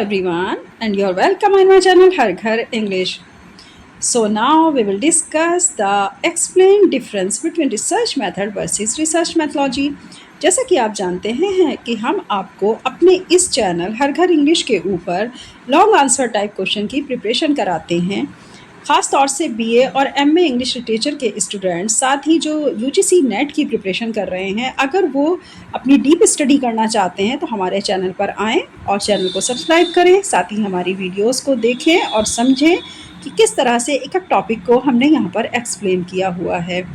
everyone, and you're welcome on my channel Har Ghar English. So now we will discuss the explained difference between research method versus research methodology. जैसा कि आप जानते हैं कि हम आपको अपने इस चैनल हर घर इंग्लिश के ऊपर लॉन्ग आंसर टाइप क्वेश्चन की प्रिपरेशन कराते हैं। ख़ास तौर से बीए और एमए इंग्लिश लिटरेचर के स्टूडेंट्स, साथ ही जो यूजीसी नेट की प्रिपरेशन कर रहे हैं, अगर वो अपनी डीप स्टडी करना चाहते हैं तो हमारे चैनल पर आएँ और चैनल को सब्सक्राइब करें। साथ ही हमारी वीडियोस को देखें और समझें कि किस तरह से एक एक टॉपिक को हमने यहाँ पर एक्सप्लेन किया हुआ है।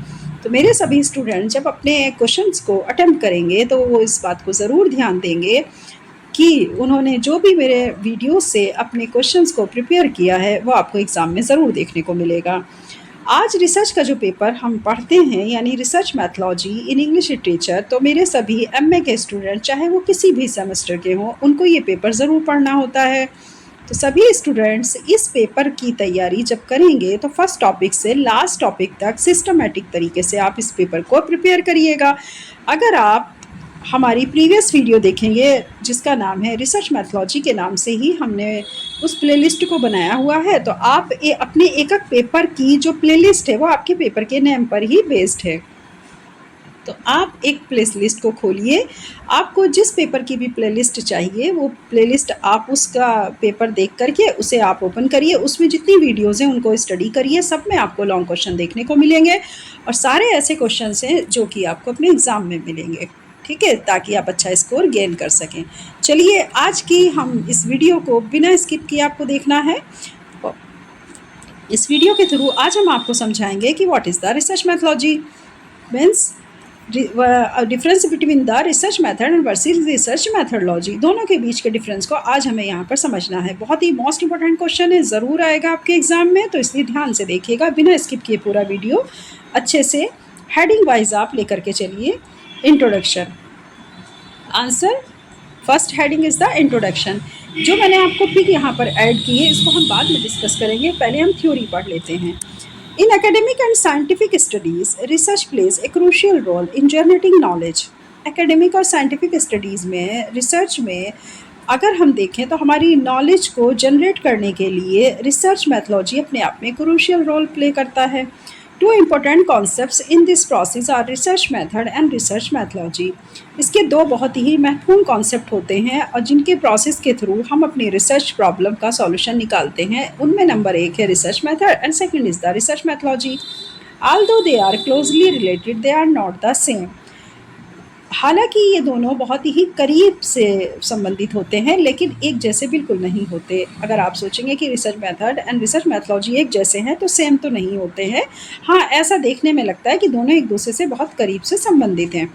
तो मेरे सभी स्टूडेंट जब अपने क्वेश्चंस को अटेम्प्ट करेंगे तो वो इस बात को ज़रूर ध्यान देंगे कि उन्होंने जो भी मेरे वीडियो से अपने क्वेश्चंस को प्रिपेयर किया है वो आपको एग्ज़ाम में ज़रूर देखने को मिलेगा। आज रिसर्च का जो पेपर हम पढ़ते हैं यानी research methodology in English literature, तो मेरे सभी एमए के स्टूडेंट चाहे वो किसी भी सेमेस्टर के हों, उनको ये पेपर ज़रूर पढ़ना होता है। तो सभी स्टूडेंट्स इस पेपर की तैयारी जब करेंगे तो फर्स्ट टॉपिक से लास्ट टॉपिक तक सिस्टमेटिक तरीके से आप इस पेपर को प्रिपेयर करिएगा। अगर आप हमारी प्रीवियस वीडियो देखेंगे जिसका नाम है रिसर्च मैथोलॉजी के नाम से ही हमने उस प्लेलिस्ट को बनाया हुआ है, तो आप अपने एक एक पेपर की जो प्लेलिस्ट है वो आपके पेपर के नेम पर ही बेस्ड है। तो आप एक प्लेलिस्ट को खोलिए, आपको जिस पेपर की भी प्लेलिस्ट चाहिए वो प्लेलिस्ट आप उसका पेपर देख करके उसे आप ओपन करिए, उसमें जितनी वीडियोज़ हैं उनको स्टडी करिए। सब में आपको लॉन्ग क्वेश्चन देखने को मिलेंगे और सारे ऐसे क्वेश्चन हैं जो कि आपको अपने एग्ज़ाम में मिलेंगे, ठीक है, ताकि आप अच्छा स्कोर गेन कर सकें। चलिए आज की हम इस वीडियो को बिना स्किप किए आपको देखना है। इस वीडियो के थ्रू आज हम आपको समझाएंगे कि what is the research methodology, means difference between the research method and versus research methodology. दोनों के बीच के डिफरेंस को आज हमें यहाँ पर समझना है। बहुत ही मोस्ट इंपॉर्टेंट क्वेश्चन है, ज़रूर आएगा आपके एग्जाम में, तो इसलिए ध्यान से देखिएगा, बिना स्किप किए पूरा वीडियो अच्छे से हेडिंग वाइज आप लेकर के चलिए। Introduction answer, first heading is the introduction. जो मैंने आपको पिक यहाँ पर ऐड की है इसको हम बाद में डिस्कस करेंगे, पहले हम थ्योरी पढ़ लेते हैं। In academic and scientific studies, research plays a crucial role in generating knowledge. Academic और scientific studies में, रिसर्च में अगर हम देखें तो हमारी नॉलेज को जनरेट करने के लिए रिसर्च मैथोलॉजी अपने आप में क्रूशियल रोल प्ले करता है। Two important concepts in this process are research method and research methodology. इसके दो बहुत ही महत्वपूर्ण कॉन्सेप्ट होते हैं और जिनके प्रोसेस के थ्रू हम अपनी रिसर्च प्रॉब्लम का सॉल्यूशन निकालते हैं। उनमें नंबर एक है research method and second is the research methodology. Although they are closely related, they are not the same. हालांकि ये दोनों बहुत ही करीब से संबंधित होते हैं लेकिन एक जैसे बिल्कुल नहीं होते। अगर आप सोचेंगे कि research method and research methodology एक जैसे हैं तो सेम तो नहीं होते हैं। हाँ, ऐसा देखने में लगता है कि दोनों एक दूसरे से बहुत करीब से संबंधित हैं।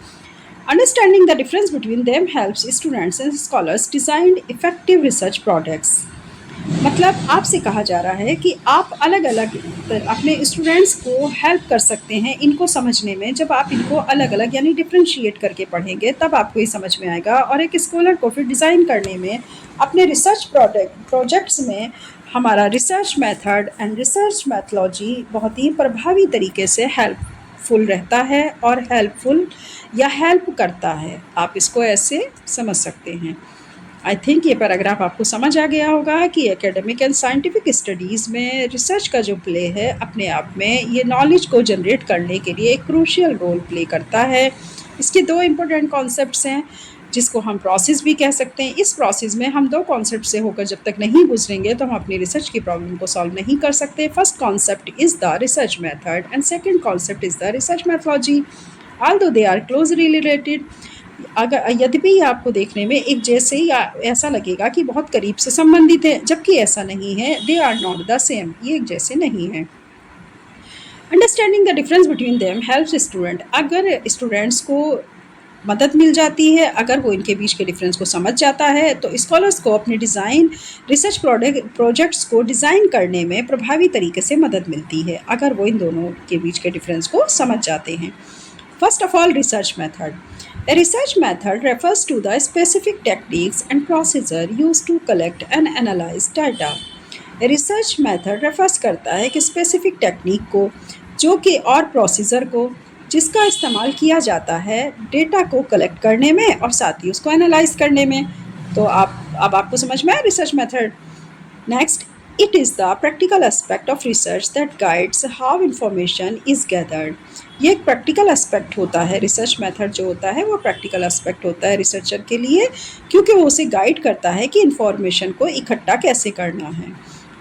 Understanding the difference between them helps students and scholars design effective research products. मतलब आपसे कहा जा रहा है कि आप अलग अलग अपने स्टूडेंट्स को हेल्प कर सकते हैं इनको समझने में। जब आप इनको अलग अलग यानी डिफ्रेंशिएट करके पढ़ेंगे तब आपको ये समझ में आएगा, और एक स्कॉलर को फिर डिज़ाइन करने में अपने रिसर्च प्रोजेक्ट्स में हमारा research method and research methodology बहुत ही प्रभावी तरीके से हेल्पफुल रहता है और हेल्पफुल या हेल्प करता है। आप इसको ऐसे समझ सकते हैं। आई थिंक ये पैराग्राफ आपको समझ आ गया होगा कि एकेडमिक एंड साइंटिफिक स्टडीज़ में रिसर्च का जो प्ले है अपने आप में ये नॉलेज को जनरेट करने के लिए एक क्रूशियल रोल प्ले करता है। इसके दो इम्पोर्टेंट कॉन्सेप्ट्स हैं जिसको हम प्रोसेस भी कह सकते हैं। इस प्रोसेस में हम दो कॉन्सेप्ट से होकर जब तक नहीं गुजरेंगे तो हम अपनी रिसर्च की प्रॉब्लम को सॉल्व नहीं कर सकते। First concept is the research method and second concept is the research methodology. Although they are closely related, अगर यद्यपि आपको देखने में एक जैसे या ऐसा लगेगा कि बहुत करीब से संबंधित है, जबकि ऐसा नहीं है। They are not the same, ये एक जैसे नहीं है। Understanding the difference between them helps student. अगर स्टूडेंट्स को मदद मिल जाती है, अगर वो इनके बीच के डिफरेंस को समझ जाता है, तो स्कॉलर्स को अपने डिज़ाइन रिसर्च प्रोजेक्ट्स को डिज़ाइन करने में प्रभावी तरीके से मदद मिलती है, अगर वो इन दोनों के बीच के डिफरेंस को समझ जाते हैं। First of all, research method. A research method refers to the specific techniques and procedure used to collect and analyze data. A research method refers करता है कि specific technique को, जो कि और procedure को, जिसका इस्तेमाल किया जाता है डेटा को कलेक्ट करने में और साथ ही उसको एनालाइज करने में। तो अब आपको समझ में आया research method. Next, it is the practical aspect of research that guides how information is gathered। ये एक प्रैक्टिकल एस्पेक्ट होता है, रिसर्च मेथड जो होता है वो प्रैक्टिकल एस्पेक्ट होता है रिसर्चर के लिए, क्योंकि वो उसे गाइड करता है कि इंफॉर्मेशन को इकट्ठा कैसे करना है।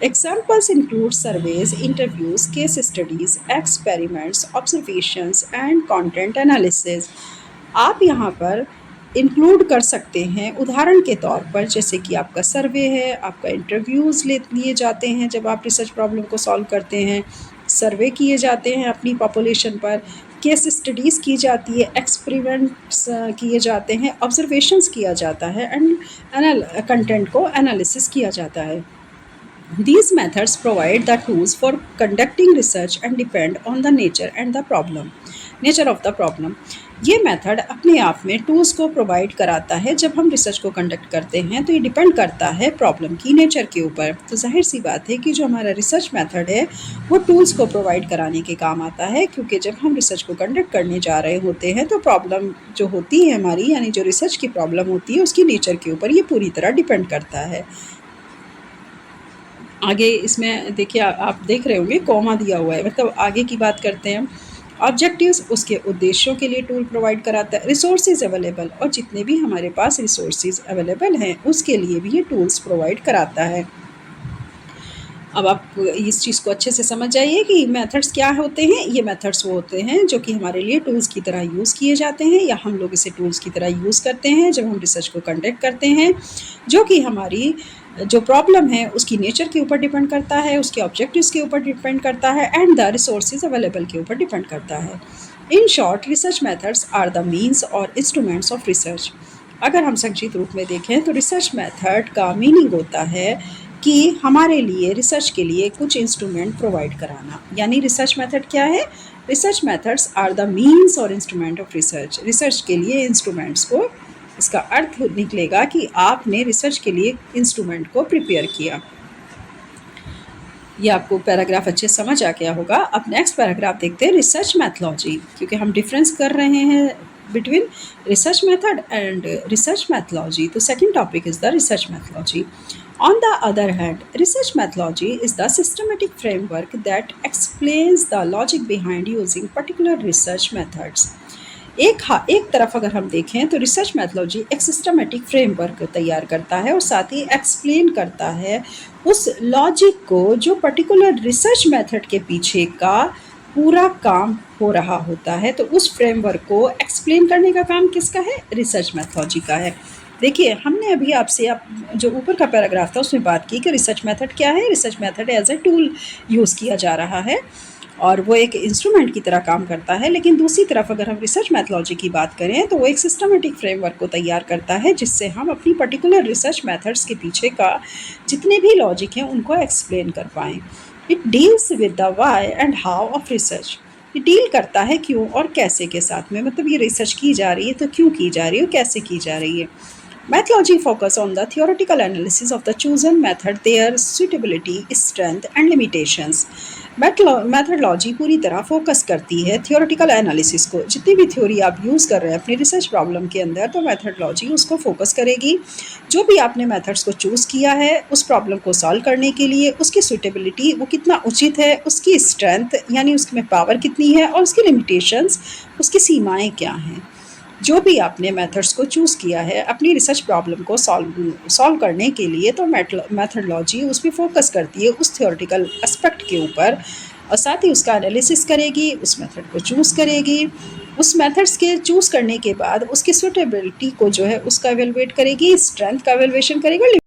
Examples include surveys, interviews, case studies, experiments, observations and content analysis. आप यहाँ पर इंक्लूड कर सकते हैं उदाहरण के तौर पर, जैसे कि आपका सर्वे है, आपका इंटरव्यूज़ लिए जाते हैं जब आप रिसर्च प्रॉब्लम को सॉल्व करते हैं, सर्वे किए जाते हैं अपनी पॉपुलेशन पर, केस स्टडीज़ की जाती है, एक्सपेरिमेंट्स किए जाते हैं, ऑब्जर्वेशंस किया जाता है एंड कंटेंट को एनालिसिस किया जाता है। These methods provide the tools for conducting research and depend on the nature of the problem। ये मेथड अपने आप में टूल्स को प्रोवाइड कराता है। जब हम रिसर्च को कंडक्ट करते हैं तो ये डिपेंड करता है प्रॉब्लम की नेचर के ऊपर। तो जाहिर सी बात है कि जो हमारा रिसर्च मेथड है वो टूल्स को प्रोवाइड कराने के काम आता है, क्योंकि जब हम रिसर्च को कंडक्ट करने जा रहे होते हैं तो प्रॉब्लम जो होती है हमारी, यानी जो रिसर्च की प्रॉब्लम होती है उसकी नेचर के ऊपर ये पूरी तरह डिपेंड करता है। आगे इसमें देखिए, आप देख रहे होंगे कॉमा दिया हुआ है, मतलब आगे की बात करते हैं। ऑब्जेक्टिव्स, उसके उद्देश्यों के लिए टूल प्रोवाइड कराता है। रिसोर्सेज अवेलेबल, और जितने भी हमारे पास रिसोर्सेज अवेलेबल हैं उसके लिए भी ये टूल्स प्रोवाइड कराता है। अब आप इस चीज़ को अच्छे से समझ जाइए कि मेथड्स क्या होते हैं। ये मेथड्स वो होते हैं जो कि हमारे लिए टूल्स की तरह यूज़ किए जाते हैं, या हम लोग इसे टूल्स की तरह यूज़ करते हैं जब हम रिसर्च को कंडक्ट करते हैं, जो कि हमारी जो प्रॉब्लम है उसकी नेचर के ऊपर डिपेंड करता है, उसके ऑब्जेक्टिव्स के ऊपर डिपेंड करता है एंड द रिसोर्सेज अवेलेबल के ऊपर डिपेंड करता है। In short, research methods are the means और इंस्ट्रूमेंट्स ऑफ रिसर्च। अगर हम संक्षिप्त रूप में देखें तो रिसर्च मेथड का मीनिंग होता है कि हमारे लिए रिसर्च के लिए कुछ इंस्ट्रूमेंट प्रोवाइड कराना। यानी रिसर्च मेथड क्या है? Research methods are the means और इंस्ट्रूमेंट ऑफ रिसर्च। रिसर्च के लिए इंस्ट्रूमेंट्स को, इसका अर्थ निकलेगा कि आपने रिसर्च के लिए इंस्ट्रूमेंट को प्रिपेयर किया। ये आपको पैराग्राफ अच्छे समझ आ गया होगा। अब नेक्स्ट पैराग्राफ देखते हैं, रिसर्च मैथोलॉजी, क्योंकि हम डिफरेंस कर रहे हैं between research method and research methodology. तो second topic is the research methodology. On the other hand, research methodology is the systematic framework that explains the logic behind using particular research methods। एक तरफ अगर हम देखें तो research methodology एक systematic framework तैयार करता है और साथ ही एक्सप्लेन करता है उस लॉजिक को जो पर्टिकुलर रिसर्च मेथड के पीछे का पूरा काम हो रहा होता है। तो उस फ्रेमवर्क को एक्सप्लेन करने का काम किसका है? रिसर्च मैथोलॉजी का है। देखिए, हमने अभी आपसे जो ऊपर का पैराग्राफ था उसमें बात की कि रिसर्च मेथड क्या है। Research method as a tool use किया जा रहा है और वो एक इंस्ट्रूमेंट की तरह काम करता है। लेकिन दूसरी तरफ अगर हम रिसर्च मैथोलॉजी की बात करें तो वो एक सिस्टमेटिक फ्रेमवर्क को तैयार करता है जिससे हम अपनी पर्टिकुलर रिसर्च मेथड्स के पीछे का जितने भी लॉजिक हैं उनको एक्सप्लेन कर पाएँ। It deals with the why and how of research. ये डील करता है क्यों और कैसे के साथ में, मतलब ये रिसर्च की जा रही है तो क्यों की जा रही है और कैसे की जा रही है। Methodology focus on the theoretical analysis of the chosen method, their suitability, strength and limitations। Methodology पूरी तरह फोकस करती है थियोरेटिकल एनालिसिस को। जितनी भी थ्योरी आप यूज़ कर रहे हैं अपनी रिसर्च प्रॉब्लम के अंदर, तो मेथडोलॉजी उसको फोकस करेगी। जो भी आपने मेथड्स को चूज़ किया है उस प्रॉब्लम को सॉल्व करने के लिए, उसकी सूटेबिलिटी वो कितना उचित है, उसकी स्ट्रेंथ यानी उसमें पावर कितनी है, और उसकी लिमिटेशंस, उसकी सीमाएँ क्या हैं। जो भी आपने मेथड्स को चूज़ किया है अपनी रिसर्च प्रॉब्लम को सॉल्व करने के लिए, तो मेथडोलॉजी उस पर फोकस करती है उस थियोरेटिकल एस्पेक्ट के ऊपर, और साथ ही उसका एनालिसिस करेगी, उस मेथड को चूज़ करेगी। उस मेथड्स के चूज़ करने के बाद उसकी सूटेबिलिटी को जो है उसका एवेलुएट करेगी, स्ट्रेंथ का एवेलुएशन करेगी,